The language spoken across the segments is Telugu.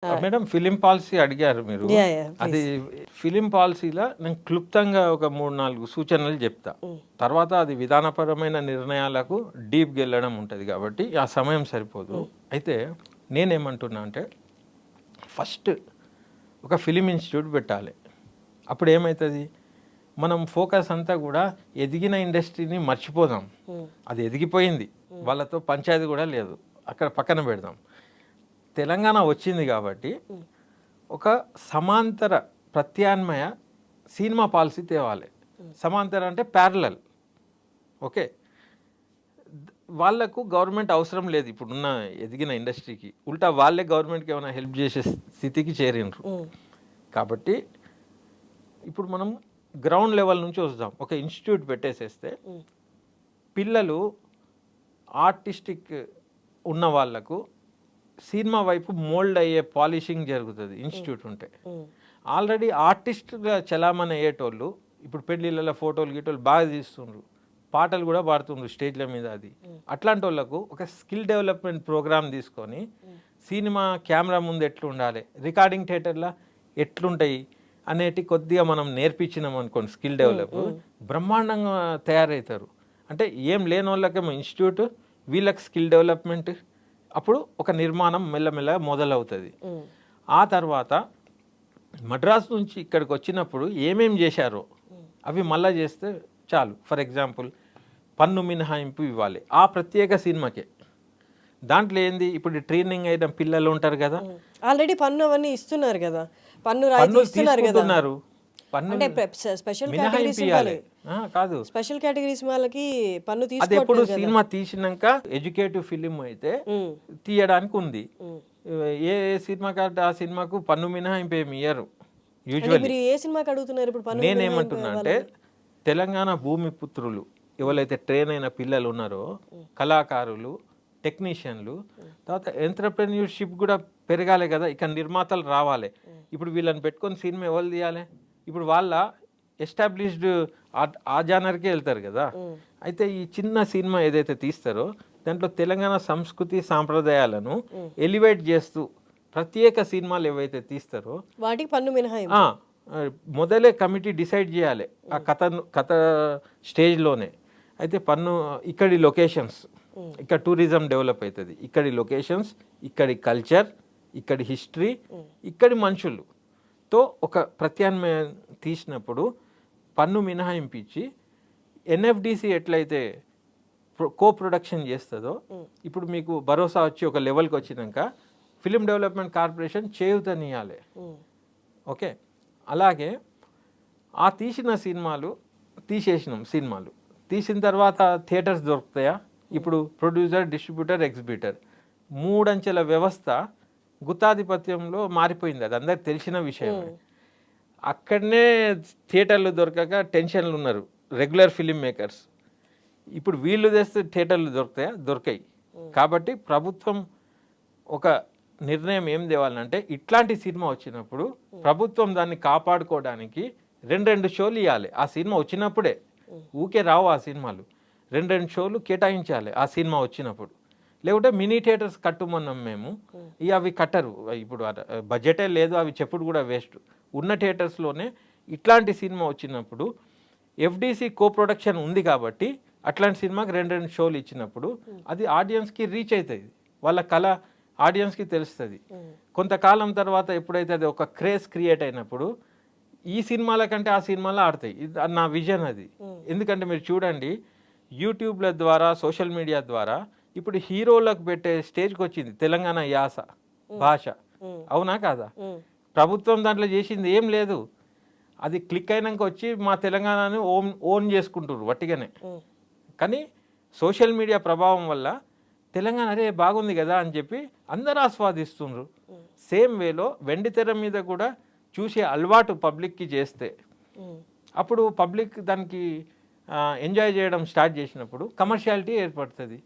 మేడం ఫిలిం పాలసీ అడిగారు మీరు. యాహ్! యాహ్! అది ప్లీజ్. ఫిలిం పాలసీలో నేను క్లుప్తంగా ఒక 3-4 సూచనలు చెప్తా. తర్వాత అది విధానపరమైన నిర్ణయాలకు డీప్‌గా వెళ్ళడం ఉంటుంది కాబట్టి ఆ సమయం సరిపోదు. అయితే నేనేమంటున్నా అంటే ఫస్ట్ ఒక ఫిలిం ఇన్స్టిట్యూట్ పెట్టాలి. అప్పుడు ఏమవుతుంది, మనం ఫోకస్ అంతా కూడా ఎదిగిన ఇండస్ట్రీని మర్చిపోదాం. అది ఎదిగిపోయింది, వాళ్ళతో పంచాయతీ కూడా లేదు, అక్కడ పక్కన పెడదాం. తెలంగాణ వచ్చింది కాబట్టి ఒక సమాంతర ప్రత్యామ్నాయ సినిమా పాలసీ తేవాలి. సమాంతర అంటే ప్యారలల్. ఓకే, వాళ్ళకు గవర్నమెంట్ అవసరం లేదు ఇప్పుడున్న ఎదిగిన ఇండస్ట్రీకి. ఉల్టా వాళ్ళే గవర్నమెంట్కి ఏమైనా హెల్ప్ చేసే స్థితికి చేరినరు. కాబట్టి ఇప్పుడు మనం గ్రౌండ్ లెవెల్ నుంచి వస్తాం. ఒక ఇన్స్టిట్యూట్ పెట్టేసేస్తే పిల్లలు ఆర్టిస్టిక్ ఉన్న వాళ్ళకు సినిమా వైపు మోల్డ్ అయ్యే పాలిషింగ్ జరుగుతుంది ఇన్స్టిట్యూట్ ఉంటే. ఆల్రెడీ ఆర్టిస్ట్గా చలామణి అయ్యేటోళ్ళు ఇప్పుడు పెళ్ళిళ్ళ ఫోటోలు గీటోలు బాగా తీస్తుండ్రు, పాటలు కూడా పాడుతుండ్రు స్టేజ్ల మీద. అది అట్లాంటి వాళ్ళకు ఒక స్కిల్ డెవలప్మెంట్ ప్రోగ్రామ్ తీసుకొని సినిమా కెమెరా ముందు ఎట్లుండాలి, రికార్డింగ్ థియేటర్లో ఎట్లుంటాయి అనేటి కొద్దిగా మనం నేర్పించినాం అనుకోండి, స్కిల్ డెవలప్ బ్రహ్మాండంగా తయారవుతారు. అంటే ఏం లేని వాళ్ళకేమో ఇన్స్టిట్యూట్, వీళ్ళకి స్కిల్ డెవలప్మెంట్, అప్పుడు ఒక నిర్మాణం మెల్లమెల్లగా మొదలవుతుంది. ఆ తర్వాత మద్రాసు నుంచి ఇక్కడికి వచ్చినప్పుడు ఏమేం చేశారో అవి మళ్ళా చేస్తే చాలు. ఫర్ ఎగ్జాంపుల్ పన్ను మినహాయింపు ఇవ్వాలి ఆ ప్రత్యేక సినిమాకే. దాంట్లో ఏంది, ఇప్పుడు ట్రైనింగ్ అయిన పిల్లలు ఉంటారు కదా, ఆల్రెడీ పన్ను అవన్నీ ఇస్తున్నారు కదా, పన్ను రాయితీ పన్నులు ఇస్తున్నారు కదా. తీసుకుంటున్నారు. పన్ను అంటే స్పెషల్ మినహాయింపు ఇవ్వాలి. కాదు, స్పెషల్ కేటగిరీస్ వాళ్ళకి పన్ను అది ఎప్పుడు తీసుకోవట్లేదు కదా. సినిమా తీసినాక ఎడ్యుకేటివ్ ఫిలిం అయితే తీయడానికి ఉంది. ఏ సినిమా కాబట్టి ఆ సినిమాకు పన్ను మినహాయింపు ఏమి ఇయ్యరు అంటే యూజువల్లీ. మీరు ఏ సినిమాకి అడుగుతున్నారు ఇప్పుడు పన్ను నేనేమంటున్నా అంటే తెలంగాణ భూమి పుత్రులు ఎవరైతే ట్రైన్ అయిన పిల్లలు ఉన్నారో, కళాకారులు, టెక్నీషియన్లు, తర్వాత ఎంటర్‌ప్రెన్యూర్‌షిప్ కూడా పెరగాలి కదా, ఇక్కడ నిర్మాతలు రావాలి. ఇప్పుడు వీళ్ళని పెట్టుకొని సినిమా ఎవరు తీయాలి? ఇప్పుడు వాళ్ళ ఎస్టాబ్లిష్డ్ ఆ జానర్కే వెళ్తారు కదా. అయితే ఈ చిన్న సినిమా ఏదైతే తీస్తారో దాంట్లో తెలంగాణ సంస్కృతి సాంప్రదాయాలను ఎలివేట్ చేస్తూ ప్రత్యేక సినిమాలు ఏవైతే తీస్తారో వాటికి పన్ను మినహాయింపు. మొదలే కమిటీ డిసైడ్ చేయాలి ఆ కథ స్టేజ్లోనే. అయితే పన్ను ఇక్కడి లొకేషన్స్, ఇక్కడ టూరిజం డెవలప్ అవుతుంది, ఇక్కడి లొకేషన్స్, ఇక్కడి కల్చర్, ఇక్కడి హిస్టరీ, ఇక్కడి మనుషులుతో ఒక ప్రత్యామ్నాయం తీసినప్పుడు పన్ను మినహాయింపించి ఎన్ఎఫ్డిసి ఎట్లయితే కో ప్రొడక్షన్ చేస్తుందో, ఇప్పుడు మీకు భరోసా వచ్చి ఒక లెవెల్కి వచ్చినాక ఫిలిం డెవలప్మెంట్ కార్పొరేషన్ చేయూతనియాలి. ఓకే, అలాగే ఆ తీసిన సినిమాలు తీసేసినాం, సినిమాలు తీసిన తర్వాత థియేటర్స్ దొరుకుతాయా? ఇప్పుడు ప్రొడ్యూసర్, డిస్ట్రిబ్యూటర్, ఎగ్జిబ్యూటర్ మూడంచెల వ్యవస్థ గుత్తాధిపత్యంలో మారిపోయింది. అది అందరికి తెలిసిన విషయమే. అక్కడనే థియేటర్లు దొరకక టెన్షన్లు ఉన్నారు రెగ్యులర్ ఫిలిం మేకర్స్. ఇప్పుడు వీళ్ళు తెస్తే థియేటర్లు దొరుకుతాయా? దొరకాయి. కాబట్టి ప్రభుత్వం ఒక నిర్ణయం ఏం తేవాలంటే ఇట్లాంటి సినిమా వచ్చినప్పుడు ప్రభుత్వం దాన్ని కాపాడుకోవడానికి 2 షోలు ఇవ్వాలి. ఆ సినిమా వచ్చినప్పుడే, ఊకే రావు ఆ సినిమాలు. 2 షోలు కేటాయించాలి ఆ సినిమా వచ్చినప్పుడు. లేకుంటే మినీ థియేటర్స్ కట్టుమన్నాం మేము, ఇక అవి కట్టరు. ఇప్పుడు బడ్జెటే లేదు, అవి చెప్పుడు కూడా వేస్ట్. ఉన్న థియేటర్స్లోనే ఇట్లాంటి సినిమా వచ్చినప్పుడు ఎఫ్డిసి కో ప్రొడక్షన్ ఉంది కాబట్టి అట్లాంటి సినిమాకి 2 షోలు ఇచ్చినప్పుడు అది ఆడియన్స్కి రీచ్ అవుతుంది, వాళ్ళ కళ ఆడియన్స్కి తెలుస్తుంది. కొంతకాలం తర్వాత ఎప్పుడైతే అది ఒక క్రేజ్ క్రియేట్ అయినప్పుడు ఈ సినిమాల కంటే ఆ సినిమాలో ఆడతాయి. ఇది నా విజన్ అది. ఎందుకంటే మీరు చూడండి, యూట్యూబ్ల ద్వారా, సోషల్ మీడియా ద్వారా ఇప్పుడు హీరోలకు పెట్టే స్టేజ్కి వచ్చింది తెలంగాణ యాస, భాష. అవునా కాదా? ప్రభుత్వం దాంట్లో చేసింది ఏం లేదు. అది క్లిక్ అయినాక వచ్చి మా తెలంగాణని ఓన్ చేసుకుంటారు వట్టిగానే. కానీ సోషల్ మీడియా ప్రభావం వల్ల తెలంగాణ అరే బాగుంది కదా అని చెప్పి అందరూ ఆస్వాదిస్తున్నారు. సేమ్ వేలో వెండి తెర మీద కూడా చూసే అలవాటు పబ్లిక్కి చేస్తే అప్పుడు పబ్లిక్ దానికి ఎంజాయ్ చేయడం స్టార్ట్ చేసినప్పుడు కమర్షియాలిటీ ఏర్పడుతుంది.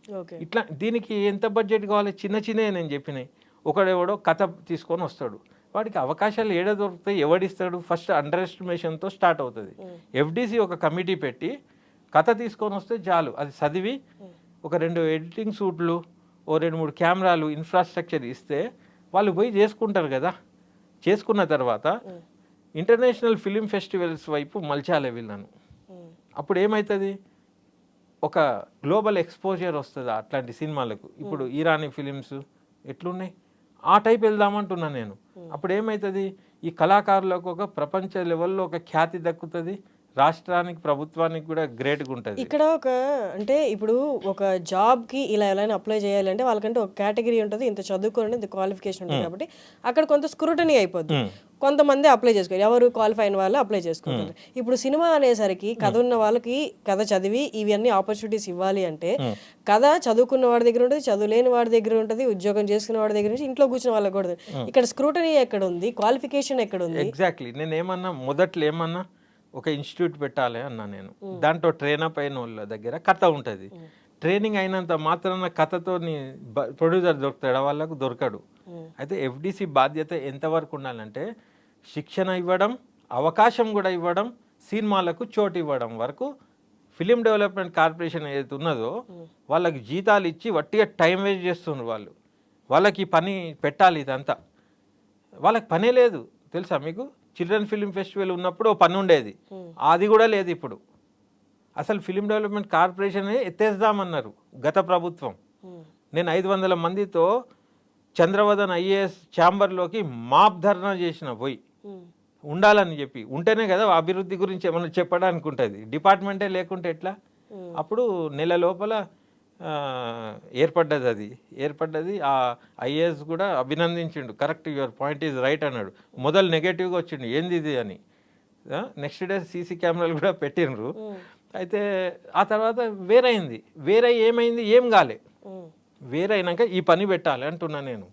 ఇట్లా దీనికి ఎంత బడ్జెట్ కావాలి? చిన్న చిన్నవి నేను చెప్పినాయి. ఒకడెవడో కథ తీసుకొని వస్తాడు, వాడికి అవకాశాలు ఏడ దొరుకుతాయి, ఎవడిస్తాడు? ఫస్ట్ అండర్ ఎస్టిమేషన్తో స్టార్ట్ అవుతుంది. ఎఫ్డిసి ఒక కమిటీ పెట్టి కథ తీసుకొని వస్తే చాలు, అది చదివి ఒక 2 ఎడిటింగ్ సూట్లు, ఓ 2-3 కెమెరాలు, ఇన్ఫ్రాస్ట్రక్చర్ ఇస్తే వాళ్ళు పోయి చేసుకుంటారు కదా. చేసుకున్న తర్వాత ఇంటర్నేషనల్ ఫిలిం ఫెస్టివల్స్ వైపు మలచాలి వీళ్ళను. అప్పుడు ఏమవుతుంది, ఒక గ్లోబల్ ఎక్స్పోజర్ వస్తుంది అట్లాంటి సినిమాలకు. ఇప్పుడు ఇరానీ ఫిలిమ్స్ ఎట్లున్నాయి ఆ టైప్ వెళ్దామంటున్నాను నేను. అప్పుడు ఏమవుతుంది, ఈ కళాకారులకు ఒక ప్రపంచ లెవెల్లో ఒక ఖ్యాతి దక్కుతుంది, రాష్ట్రానికి ప్రభుత్వానికి కూడా గ్రేట్గా ఉంటుంది. ఇక్కడ ఒక అంటే ఇప్పుడు ఒక జాబ్కి ఇలా ఎలా అప్లై చేయాలంటే వాళ్ళకంటే ఒక కేటగిరీ ఉంటుంది, ఇంత చదువుకోండి, ఇంత క్వాలిఫికేషన్ ఉంటుంది కాబట్టి అక్కడ కొంత స్క్రూటనీ అయిపోద్ది. కొంతమంది అప్లై చేసుకోవాలి, ఎవరు క్వాలిఫై అయిన వాళ్ళు అప్లై చేసుకుంటారు. ఇప్పుడు సినిమా అనేసరికి కథ ఉన్న వాళ్ళకి కథ చదివి ఇవన్నీ ఆపర్చునిటీస్ ఇవ్వాలి అంటే కథ చదువుకున్న వాడి దగ్గర ఉంటుంది, చదువులేని వాడి దగ్గర ఉంటుంది, ఉద్యోగం చేసుకున్న వాడి దగ్గర నుంచి ఇంట్లో కూర్చున్న వాళ్ళకి కూడా. ఇక్కడ స్క్రూటనీ ఎక్కడ ఉంది, క్వాలిఫికేషన్ ఎక్కడ ఉంది? ఎగ్జాక్ట్లీ. నేను ఏమన్నా మొదట్లో ఏమన్నా ఒక ఇన్స్టిట్యూట్ పెట్టాలి అన్నా నేను. దాంట్లో ట్రైనప్ అయిన వాళ్ళ దగ్గర కథ ఉంటుంది. ట్రైనింగ్ అయినంత మాత్రాన కథతో ప్రొడ్యూసర్ దొరుకుతాడు, వాళ్ళకు దొరకడు. అయితే ఎఫ్డిసి బాధ్యత ఎంతవరకు ఉండాలంటే శిక్షణ ఇవ్వడం, అవకాశం కూడా ఇవ్వడం, సినిమాలకు చోటు ఇవ్వడం వరకు. ఫిలిం డెవలప్మెంట్ కార్పొరేషన్ ఏదైతే ఉన్నదో వాళ్ళకి జీతాలు ఇచ్చి వట్టిగా టైం వేస్ట్ చేస్తున్నారు వాళ్ళు. వాళ్ళకి పని పెట్టాలి, ఇదంతా వాళ్ళకి పనే లేదు తెలుసా మీకు. చిల్డ్రన్ ఫిలిం ఫెస్టివల్ ఉన్నప్పుడు ఓ పని ఉండేది, అది కూడా లేదు ఇప్పుడు. అసలు ఫిలిం డెవలప్మెంట్ కార్పొరేషన్ ఎత్తేద్దామన్నారు గత ప్రభుత్వం. నేను 500 మందితో చంద్రవదన్ ఐఏఎస్ ఛాంబర్లోకి మాప్ ధర్నా చేసిన, పోయి ఉండాలని చెప్పి. ఉంటేనే కదా అభివృద్ధి గురించి ఏమన్నా చెప్పడానికి ఉంటుంది. డిపార్ట్మెంటే లేకుంటే ఎట్లా? అప్పుడు నెల లోపల ఏర్పడ్డది. ఆ ఐఏఎస్ కూడా అభినందించిండు, correct, your point is right అన్నాడు. మొదలు నెగటివ్గా వచ్చిండు, ఏంది ఇది అని. నెక్స్ట్ డే సీసీ కెమెరాలు కూడా పెట్టిండ్రు. అయితే ఆ తర్వాత వేరే ఏమైంది, ఏం కాలే. వేరైనాక ఈ పని పెట్టాలి అంటున్నా నేను.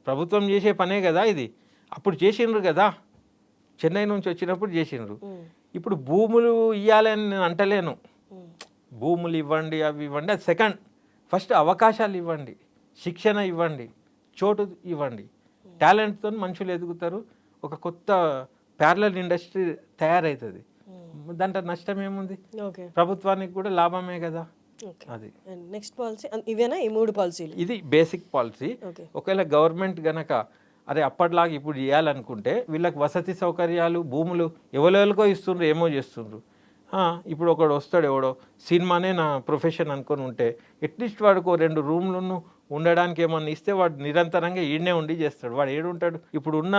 ప్రభుత్వం చేసే పనే కదా ఇది. అప్పుడు చేసిండ్రు కదా, చెన్నై నుంచి వచ్చినప్పుడు చేసిండ్రు. ఇప్పుడు భూములు ఇవ్వాలని నేను అంటలేను, భూములు ఇవ్వండి, అవి ఇవ్వండి, అది సెకండ్. ఫస్ట్ అవకాశాలు ఇవ్వండి, శిక్షణ ఇవ్వండి, చోటు ఇవ్వండి. టాలెంట్తో మనుషులు ఎదుగుతారు, ఒక కొత్త ప్యారలల్ ఇండస్ట్రీ తయారవుతుంది. దాంట్లో నష్టం ఏముంది, ప్రభుత్వానికి కూడా లాభమే కదా. అది నెక్స్ట్ పాలసీ ఇవేనా, ఈ 3 పాలసీలు? ఇది బేసిక్ పాలసీ. ఒకవేళ గవర్నమెంట్ గనక అరే అప్పటిలాగా ఇప్పుడు చేయాలనుకుంటే వీళ్ళకి వసతి సౌకర్యాలు, భూములు ఎవరెవరికో ఇస్తుండ్రు, ఏమో చేస్తుండ్రు. ఇప్పుడు ఒకడు వస్తాడు, ఎవడో సినిమానే నా ప్రొఫెషన్ అనుకొని ఉంటే అట్లీస్ట్ వాడికి 2 రూమ్లను ఉండడానికి ఏమన్నా ఇస్తే వాడు నిరంతరంగా ఈడనే ఉండి చేస్తాడు. వాడు ఏడుంటాడు? ఇప్పుడు ఉన్న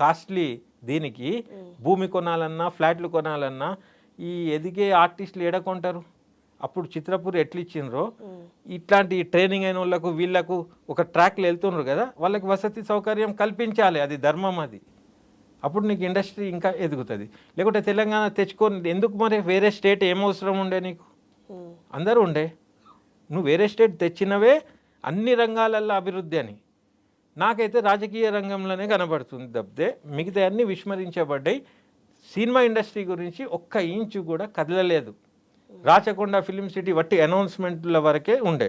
కాస్ట్లీ దీనికి భూమి కొనాలన్నా, ఫ్లాట్లు కొనాలన్నా ఈ ఎదిగే ఆర్టిస్టులు ఏడకొంటారు? అప్పుడు చిత్రపూర్ ఎట్లా ఇచ్చిండ్రో ఇట్లాంటి ట్రైనింగ్ అయిన వాళ్ళకు వీళ్ళకు ఒక ట్రాక్లు వెళ్తుండ్రు కదా, వాళ్ళకి వసతి సౌకర్యం కల్పించాలి, అది ధర్మం. అది అప్పుడు నీకు ఇండస్ట్రీ ఇంకా ఎదుగుతుంది. లేకుంటే తెలంగాణ తెచ్చుకొని ఎందుకు? మరి వేరే స్టేట్ ఏమవసరం ఉండే నీకు? అందరూ ఉండే. నువ్వు వేరే స్టేట్ తెచ్చినవే అన్ని రంగాలల్లో అభివృద్ధి అని. నాకైతే రాజకీయ రంగంలోనే కనబడుతుంది తప్పితే మిగతా అన్నీ విస్మరించబడ్డాయి. సినిమా ఇండస్ట్రీ గురించి ఒక్క ఇంచు కూడా కదలలేదు. రాచకొండ ఫిలిం సిటీ వట్టి అనౌన్స్మెంట్ల వరకే ఉండే.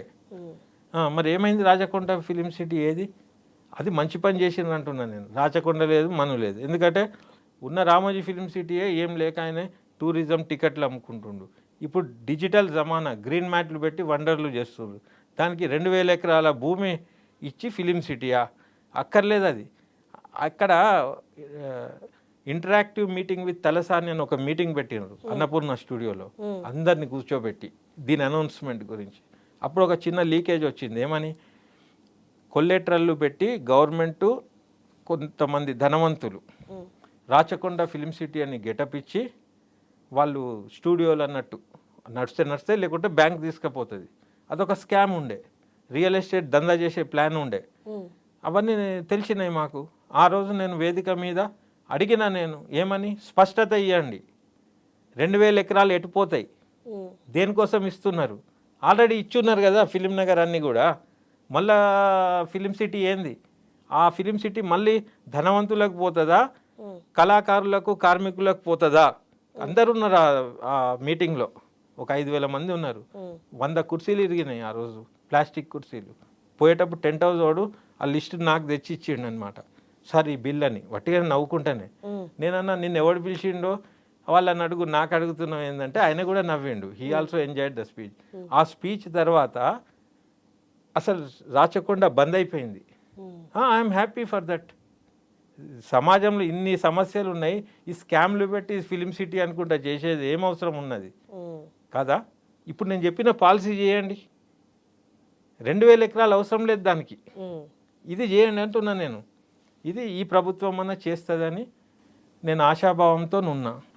మరి ఏమైంది రాచకొండ ఫిలిం సిటీ? ఏది? అది మంచి పని చేసింది అంటున్నాను నేను. రాచకొండ లేదు, మను లేదు. ఎందుకంటే ఉన్న రామోజీ ఫిలిం సిటీయే ఏం లేక ఆయన టూరిజం టికెట్లు అమ్ముకుంటుండు. ఇప్పుడు డిజిటల్ జమానా, గ్రీన్ మ్యాట్లు పెట్టి వండర్లు చేస్తుండ్రు. దానికి 2000 ఎకరాల భూమి ఇచ్చి ఫిలిం సిటీయా? అక్కర్లేదు అది. అక్కడ ఇంటరాక్టివ్ మీటింగ్ విత్ తలసాని అని ఒక మీటింగ్ పెట్టినారు అన్నపూర్ణ స్టూడియోలో, అందరిని కూర్చోబెట్టి దీని అనౌన్స్మెంట్ గురించి. అప్పుడు ఒక చిన్న లీకేజ్ వచ్చింది. ఏమని? కొల్లెట్రల్లు పెట్టి గవర్నమెంటు కొంతమంది ధనవంతులు రాచకొండ ఫిలిం సిటీ అని గెటప్ ఇచ్చి వాళ్ళు స్టూడియోలు అన్నట్టు నడిస్తే లేకుంటే బ్యాంక్ తీసుకుపోతుంది. అదొక స్కామ్ ఉండే, రియల్ ఎస్టేట్ దందా చేసే ప్లాన్ ఉండే. అవన్నీ తెలిసినాయి మాకు. ఆ రోజు నేను వేదిక మీద అడిగినా, నేను ఏమని, స్పష్టత ఇవ్వండి, 2000 ఎకరాలు ఎటుపోతాయి, దేనికోసం ఇస్తున్నారు? ఆల్రెడీ ఇచ్చున్నారు కదా ఫిలిం నగర్ అన్నీ కూడా. మళ్ళా ఫిలిం సిటీ ఏంది? ఆ ఫిలిం సిటీ మళ్ళీ ధనవంతులకు పోతుందా, కళాకారులకు, కార్మికులకు పోతుందా? అందరు ఉన్నారు ఆ మీటింగ్లో. ఒక 5000 మంది ఉన్నారు. 100 కుర్చీలు ఇరిగినాయి ఆ రోజు, ప్లాస్టిక్ కుర్చీలు. పోయేటప్పుడు టెంట్ హౌస్ వాడు ఆ లిస్ట్ నాకు తెచ్చి ఇచ్చిండు అనమాట. సార్ ఈ బిల్ అని. వట్టిగా నవ్వుకుంటానే. నేనన్నా నిన్ను ఎవడు పిలిచిండో వాళ్ళని అడుగు, నాకు అడుగుతున్నావు ఏంటంటే ఆయన కూడా నవ్విండు. He also enjoyed the speech. ఆ స్పీచ్ తర్వాత అసలు రాచకొండ బంద్ అయిపోయింది. I'm happy for that. సమాజంలో ఇన్ని సమస్యలు ఉన్నాయి, ఈ స్కామ్లు పెట్టి ఫిలిం సిటీ అనుకుంటా చేసేది ఏం అవసరం ఉన్నది కదా? ఇప్పుడు నేను చెప్పిన పాలసీ చేయండి, 2000 ఎకరాలు అవసరం లేదు దానికి, ఇది చేయండి అంటున్నా నేను. ఇది ఈ ప్రభుత్వం అన్న చేస్తుందని నేను ఆశాభావంతో ఉన్నా.